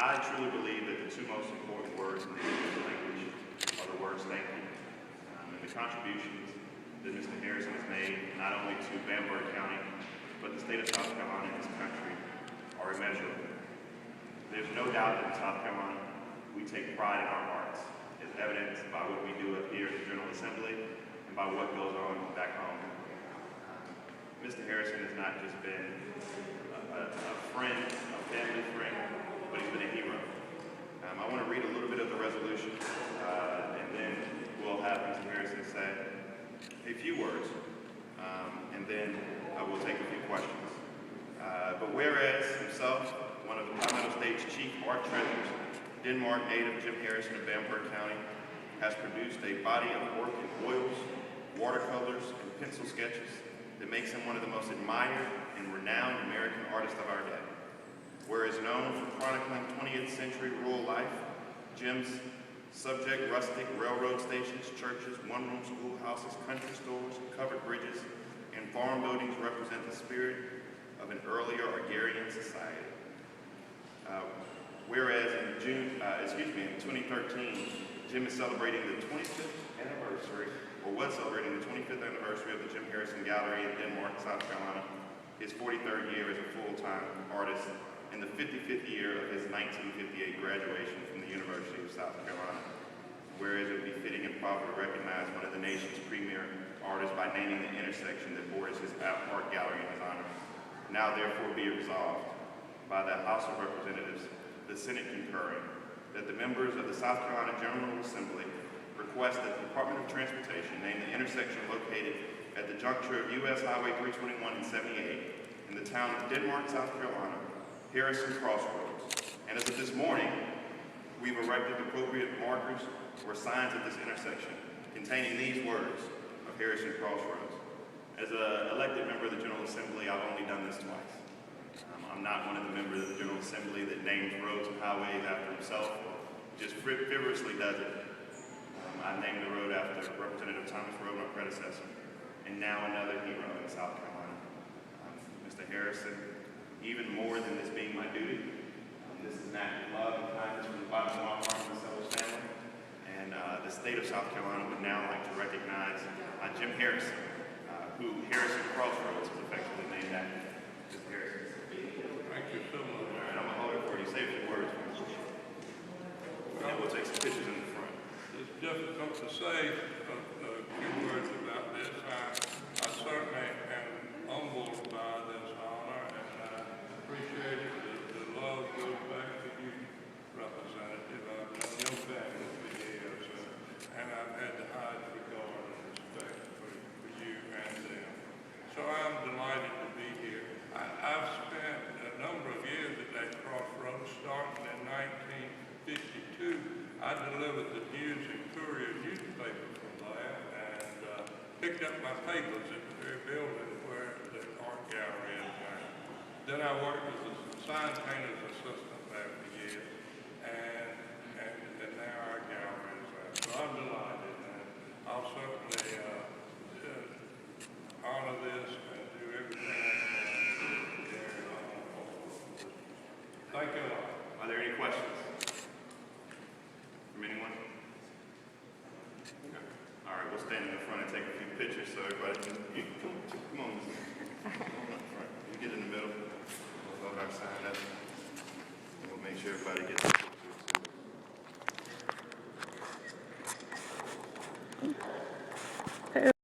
I truly believe that the two most important words in the English language are the words thank you. And the contributions that Mr. Harrison has made, not only to Bamberg County, but the state of South Carolina and this country, are immeasurable. There's no doubt that in South Carolina, we take pride in our hearts, as evidenced by what we do up here at the General Assembly and by what goes on back home. Mr. Harrison has not just been a friend, a family friend, but he's been a hero. I want to read a little bit of the resolution, and then we'll have Mr. Harrison say a few words, and then we'll take a few questions. But whereas himself, one of the Palmetto State's chief art treasures, Denmark native Jim Harrison of Bamberg County, has produced a body of work in oils, watercolors, and pencil sketches that makes him one of the most admired and renowned American artists of our day. Whereas known for chronicling 20th century rural life, Jim's subject rustic railroad stations, churches, one-room schoolhouses, country stores, covered bridges, and farm buildings represent the spirit of an earlier agrarian society. Whereas in 2013, Jim is celebrating the 25th anniversary, or was celebrating the 25th anniversary of the Jim Harrison Gallery in Denmark, South Carolina, his 43rd year as a full-time artist, and the 55th year of his 1958 graduation from the University of South Carolina. Whereas it would be fitting and proper to recognize one of the nation's premier artists by naming the intersection that borders his art gallery in his honor. Now therefore be it resolved by the House of Representatives, the Senate concurring, that the members of the South Carolina General Assembly request that the Department of Transportation name the intersection located at the juncture of U.S. Highway 321 and 78 in the town of Denmark, South Carolina, Harrison Crossroads. And as of this morning, we've erected appropriate markers or signs at this intersection containing these words of Harrison Crossroads. As an elected member of the General Assembly, I've only done this twice. I'm not one of the members of the General Assembly that names roads and highways after himself, just frivolously does it. I named the road after Representative Thomas Rowe, my predecessor, and now another hero in South Carolina. Mr. Harrison, even more than this being my duty, this is an act of love and kindness from the bottom of my heart to the Sellers family, and the state of South Carolina would now like to recognize Jim Harrison, who Harrison Crossroads is affectionately named after. Mr. Harrison. Thank you so much. All right, I'm going to hold it for you. Say a few words. And we'll take some pictures in the front. It's difficult to say a few words about this. I certainly am humbled by this honor, and I appreciate it. The love goes back to you, Representative. I've known your family for years, and I've had the highest regard and respect for you and them. So I'm delighted to be here. I've spent a number of years at that crossroads, starting in 1952. I delivered the News and Courier newspaper from there and picked up my papers at the very building where the art gallery is now. Then I worked as a sign painter's assistant there for years, and now our gallery is there. So I'm delighted, and I'll certainly honor this and do everything I can to carry it on forward. Thank you a lot. Are there any questions from anyone? Okay. All right, we'll stand in the front and take a few pictures so everybody can, come on. You get in the middle. We'll have our sign up. And we'll make sure everybody gets the pictures.